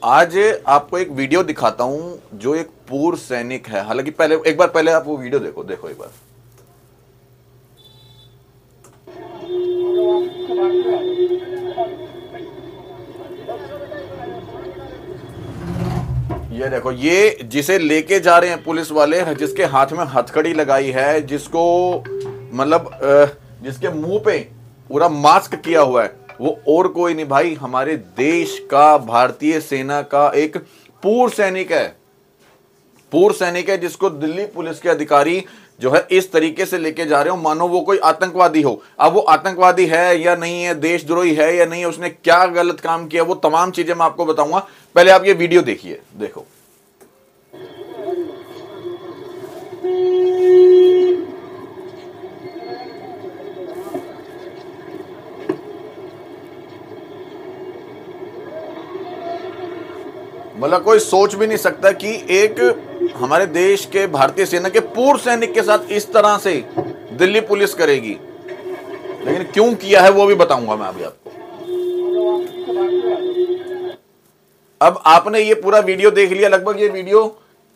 आज आपको एक वीडियो दिखाता हूं जो एक पूर्व सैनिक है। हालांकि पहले एक बार पहले आप वो वीडियो देखो एक बार। ये देखो, ये जिसे लेके जा रहे हैं पुलिस वाले, जिसके हाथ में हथकड़ी लगाई है, जिसको मतलब जिसके मुंह पे पूरा मास्क किया हुआ है, वो और कोई नहीं भाई, हमारे देश का, भारतीय सेना का एक पूर्व सैनिक है। पूर्व सैनिक है जिसको दिल्ली पुलिस के अधिकारी जो है इस तरीके से लेके जा रहे हो मानो वो कोई आतंकवादी हो। अब वो आतंकवादी है या नहीं है, देशद्रोही है या नहीं है, उसने क्या गलत काम किया, वो तमाम चीजें मैं आपको बताऊंगा। पहले आप ये वीडियो देखिए, देखो। मतलब कोई सोच भी नहीं सकता कि एक हमारे देश के भारतीय सेना के पूर्व सैनिक के साथ इस तरह से दिल्ली पुलिस करेगी। लेकिन क्यों किया है वो भी बताऊंगा मैं अभी आपको। अब आपने ये पूरा वीडियो देख लिया, लगभग ये वीडियो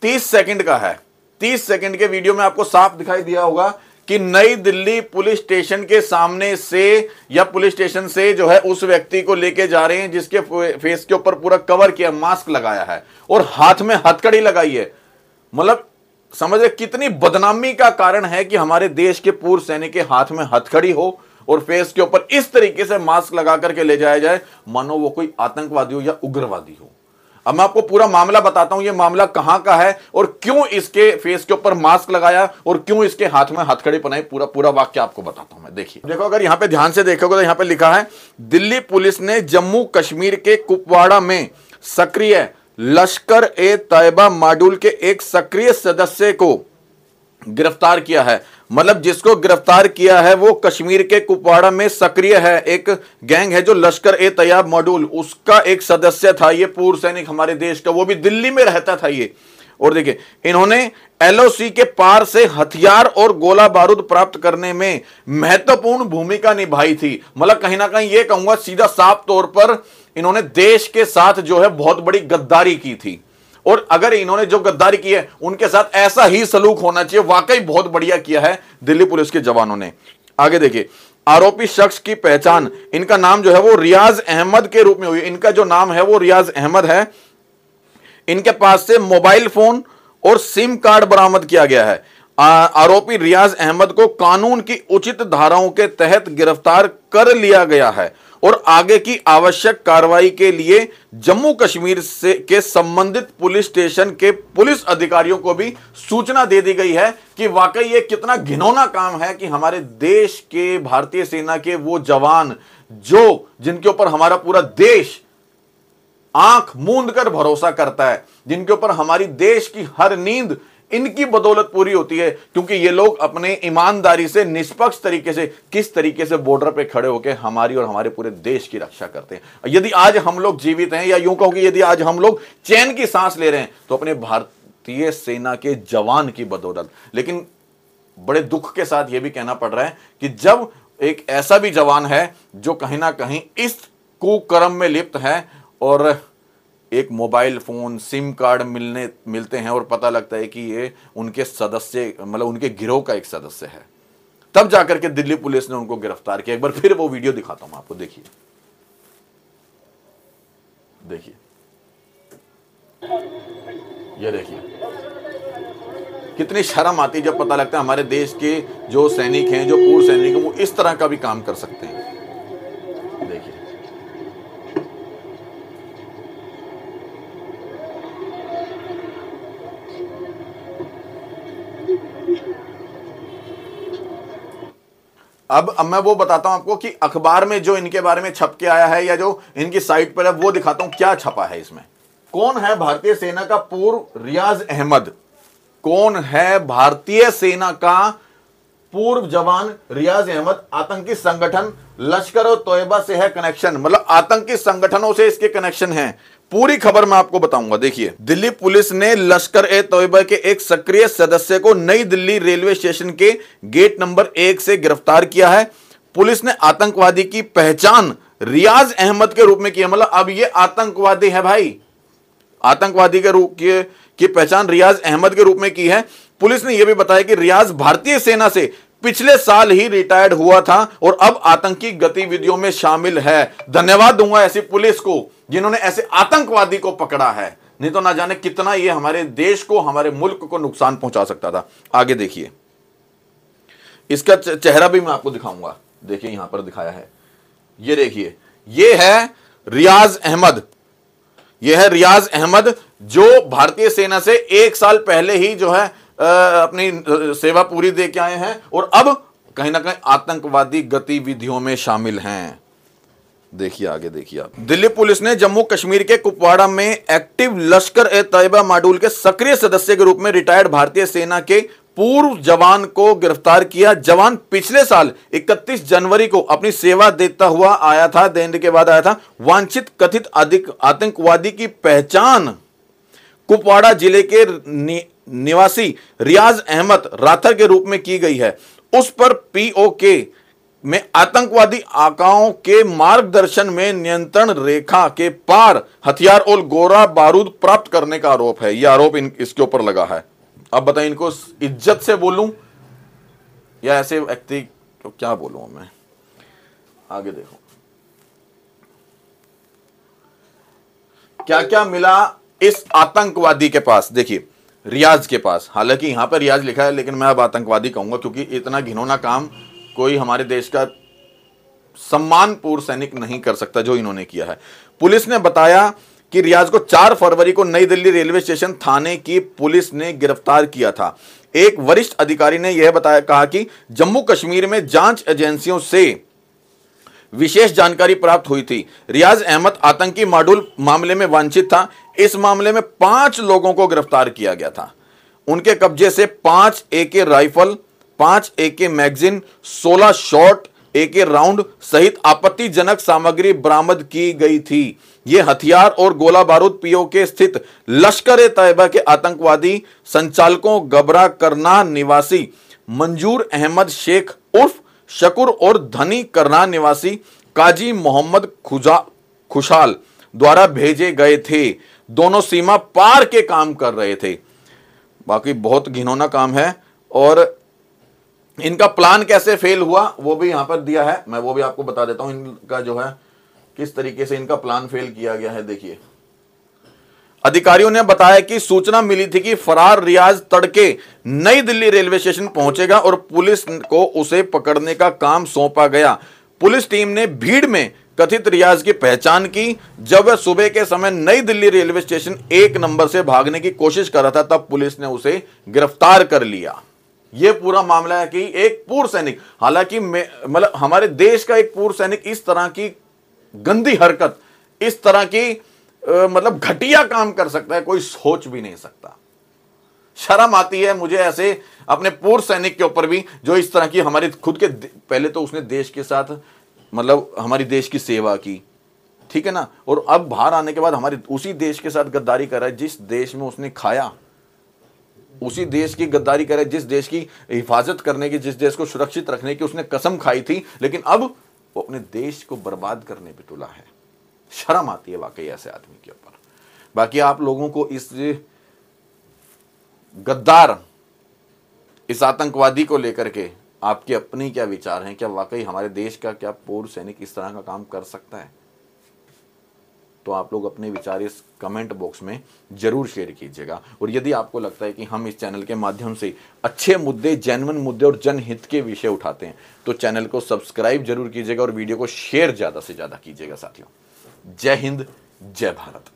30 सेकंड का है। 30 सेकंड के वीडियो में आपको साफ दिखाई दिया होगा कि नई दिल्ली पुलिस स्टेशन के सामने से या पुलिस स्टेशन से जो है उस व्यक्ति को लेके जा रहे हैं जिसके फेस के ऊपर पूरा कवर किया, मास्क लगाया है और हाथ में हथकड़ी लगाई है। मतलब समझे कितनी बदनामी का कारण है कि हमारे देश के पूर्व सैनिक के हाथ में हथकड़ी हो और फेस के ऊपर इस तरीके से मास्क लगा करके ले जाया जाए मानो वो कोई आतंकवादी हो या उग्रवादी हो। अब मैं आपको पूरा मामला बताता हूं, ये मामला कहां का है और क्यों इसके फेस के ऊपर मास्क लगाया और क्यों इसके हाथ में हथकड़ी पहनाई। पूरा वाक्य आपको बताता हूं मैं। देखिए, देखो, अगर यहां पे ध्यान से देखोगे तो यहां पे लिखा है, दिल्ली पुलिस ने जम्मू कश्मीर के कुपवाड़ा में सक्रिय लश्कर ए तैयबा मॉड्यूल के एक सक्रिय सदस्य को गिरफ्तार किया है। मतलब जिसको गिरफ्तार किया है वो कश्मीर के कुपवाड़ा में सक्रिय है, एक गैंग है जो लश्कर ए तैयबा मॉड्यूल, उसका एक सदस्य था ये पूर्व सैनिक हमारे देश का, वो भी दिल्ली में रहता था ये। और देखिए, इन्होंने एलओसी के पार से हथियार और गोला बारूद प्राप्त करने में महत्वपूर्ण भूमिका निभाई थी। मतलब कहीं ना कहीं ये कहूंगा सीधा साफ तौर पर इन्होंने देश के साथ जो है बहुत बड़ी गद्दारी की थी। और अगर इन्होंने जो गद्दारी की है उनके साथ ऐसा ही सलूक होना चाहिए। वाकई बहुत बढ़िया किया है दिल्ली पुलिस के जवानों ने। आगे देखिए, आरोपी शख्स की पहचान, इनका नाम जो है वो रियाज अहमद के रूप में हुई। इनका जो नाम है वो रियाज अहमद है। इनके पास से मोबाइल फोन और सिम कार्ड बरामद किया गया है। आरोपी रियाज अहमद को कानून की उचित धाराओं के तहत गिरफ्तार कर लिया गया है और आगे की आवश्यक कार्रवाई के लिए जम्मू कश्मीर से के संबंधित पुलिस स्टेशन के पुलिस अधिकारियों को भी सूचना दे दी गई है कि वाकई ये कितना घिनौना काम है कि हमारे देश के भारतीय सेना के वो जवान जो जिनके ऊपर हमारा पूरा देश आंख मूंद कर भरोसा करता है, जिनके ऊपर हमारी देश की हर नींद इनकी बदौलत पूरी होती है, क्योंकि ये लोग अपने ईमानदारी से निष्पक्ष तरीके से किस तरीके से बॉर्डर पे खड़े होकर हमारी और हमारे पूरे देश की रक्षा करते हैं। यदि आज हम लोग जीवित हैं, या यूं कहो कि यदि आज हम लोग चैन की सांस ले रहे हैं, तो अपने भारतीय सेना के जवान की बदौलत। लेकिन बड़े दुख के साथ यह भी कहना पड़ रहा है कि जब एक ऐसा भी जवान है जो कहीं ना कहीं इस कुकर्म में लिप्त है और एक मोबाइल फोन, सिम कार्ड मिलते हैं और पता लगता है कि ये उनके सदस्य, मतलब उनके गिरोह का एक सदस्य है, तब जाकर के दिल्ली पुलिस ने उनको गिरफ्तार किया। एक बार फिर वो वीडियो दिखाता हूं आपको, देखिए देखिए, ये देखिए, कितनी शर्म आती है जब पता लगता है हमारे देश के जो सैनिक हैं, जो पूर्व सैनिक हैं, वो इस तरह का भी काम कर सकते हैं। देखिए, अब मैं वो बताता हूं आपको कि अखबार में जो इनके बारे में छप के आया है या जो इनकी साइट पर है वो दिखाता हूं क्या छपा है इसमें। कौन है भारतीय सेना का पूर्व रियाज अहमद? कौन है भारतीय सेना का पूर्व जवान रियाज अहमद? आतंकी संगठन लश्कर और तोयबा से है कनेक्शन, मतलब आतंकी संगठनों से इसके कनेक्शन हैं। पूरी खबर मैं आपको बताऊंगा। देखिए, दिल्ली पुलिस ने लश्कर ए तोयबा के एक सक्रिय सदस्य को नई दिल्ली रेलवे स्टेशन के गेट नंबर 1 से गिरफ्तार किया है। पुलिस ने आतंकवादी की पहचान रियाज अहमद के रूप में की है। मतलब अब ये आतंकवादी है भाई, आतंकवादी के रूप की पहचान रियाज अहमद के रूप में की है। पुलिस ने यह भी बताया कि रियाज भारतीय सेना से पिछले साल ही रिटायर्ड हुआ था और अब आतंकी गतिविधियों में शामिल है। धन्यवाद दूंगा ऐसी पुलिस को जिन्होंने ऐसे आतंकवादी को पकड़ा है, नहीं तो ना जाने कितना ये हमारे देश को, हमारे मुल्क को नुकसान पहुंचा सकता था। आगे देखिए, इसका चेहरा भी मैं आपको दिखाऊंगा। देखिए यहां पर दिखाया है, ये देखिए, ये है रियाज अहमद। यह है रियाज अहमद जो भारतीय सेना से 1 साल पहले ही जो है अपनी सेवा पूरी दे के आए हैं और अब कहीं ना कहीं आतंकवादी गतिविधियों में शामिल हैं। देखिए आगे देखिए आप। दिल्ली पुलिस ने जम्मू कश्मीर के कुपवाड़ा में एक्टिव लश्कर-ए-तैयबा मॉड्यूल के सक्रिय सदस्य के रूप में रिटायर्ड भारतीय सेना के पूर्व जवान को गिरफ्तार किया। जवान पिछले साल 31 जनवरी को अपनी सेवा देता हुआ आया था, देने के बाद आया था। वांछित कथित आतंकवादी की पहचान कुपवाड़ा जिले के निवासी रियाज अहमद राथर के रूप में की गई है। उस पर पीओके में आतंकवादी आकाओं के मार्गदर्शन में नियंत्रण रेखा के पार हथियार और गोला बारूद प्राप्त करने का आरोप है। यह आरोप इसके ऊपर लगा है। अब बताइए, इनको इज्जत से बोलूं या ऐसे व्यक्ति तो क्या बोलूं मैं? आगे देखो क्या क्या मिला इस आतंकवादी के पास। देखिए रियाज के पास, हालांकि यहां पर रियाज लिखा है लेकिन मैं अब आतंकवादी कहूंगा क्योंकि इतना घिनौना काम कोई हमारे देश का सम्मानपूर्ण सैनिक नहीं कर सकता जो इन्होंने किया है। पुलिस ने बताया कि रियाज को 4 फरवरी को नई दिल्ली रेलवे स्टेशन थाने की पुलिस ने गिरफ्तार किया था। एक वरिष्ठ अधिकारी ने यह बताया, कहा कि जम्मू कश्मीर में जांच एजेंसियों से विशेष जानकारी प्राप्त हुई थी। रियाज अहमद आतंकी मॉड्यूल मामले में वांछित था। इस मामले में 5 लोगों को गिरफ्तार किया गया था। उनके कब्जे से 5 AK rifle, 5 AK magazine, 16 short AK round सहित आपत्तिजनक सामग्री बरामद की गई थी। ये हथियार और गोला बारूद पीओके स्थित लश्कर-ए-तैयबा के आतंकवादी संचालकों गबरा करना निवासी मंजूर अहमद शेख उर्फ शकूर और धनी करना निवासी काजी मोहम्मद खुशाल द्वारा भेजे गए थे। दोनों सीमा पार के काम कर रहे थे। बाकी बहुत घिनौना काम है और इनका प्लान कैसे फेल हुआ वो भी यहां पर दिया है, मैं वो भी आपको बता देता हूं। इनका जो है किस तरीके से इनका प्लान फेल किया गया है। देखिए, अधिकारियों ने बताया कि सूचना मिली थी कि फरार रियाज तड़के नई दिल्ली रेलवे स्टेशन पहुंचेगा और पुलिस को उसे पकड़ने का काम सौंपा गया। पुलिस टीम ने भीड़ में कथित रियाज की पहचान की। जब वह सुबह के समय नई दिल्ली रेलवे स्टेशन 1 नंबर से भागने की कोशिश कर रहा था तब पुलिस ने उसे गिरफ्तार कर लिया। यह पूरा मामला है कि एक पूर्व सैनिक, हालांकि मतलब हमारे देश का एक पूर्व सैनिक इस तरह की गंदी हरकत, इस तरह की मतलब घटिया काम कर सकता है, कोई सोच भी नहीं सकता। शर्म आती है मुझे ऐसे अपने पूर्व सैनिक के ऊपर भी जो इस तरह की हमारे खुद के, पहले तो उसने देश के साथ मतलब हमारी देश की सेवा की, ठीक है ना, और अब बाहर आने के बाद हमारे उसी देश के साथ गद्दारी कर रहा है जिस देश में उसने खाया, उसी देश की गद्दारी कर रहा है जिस देश की हिफाजत करने की, जिस देश को सुरक्षित रखने की उसने कसम खाई थी, लेकिन अब वो अपने देश को बर्बाद करने पे तुला है। शर्म आती है वाकई ऐसे आदमी के ऊपर। बाकी आप लोगों को इस गद्दार, इस आतंकवादी को लेकर के आपके अपने क्या विचार हैं? क्या वाकई हमारे देश का क्या पूर्व सैनिक इस तरह का काम कर सकता है? तो आप लोग अपने विचार इस कमेंट बॉक्स में जरूर शेयर कीजिएगा। और यदि आपको लगता है कि हम इस चैनल के माध्यम से अच्छे मुद्दे, जेन्युइन मुद्दे और जनहित के विषय उठाते हैं तो चैनल को सब्सक्राइब जरूर कीजिएगा और वीडियो को शेयर ज्यादा से ज्यादा कीजिएगा साथियों। जय हिंद, जय भारत।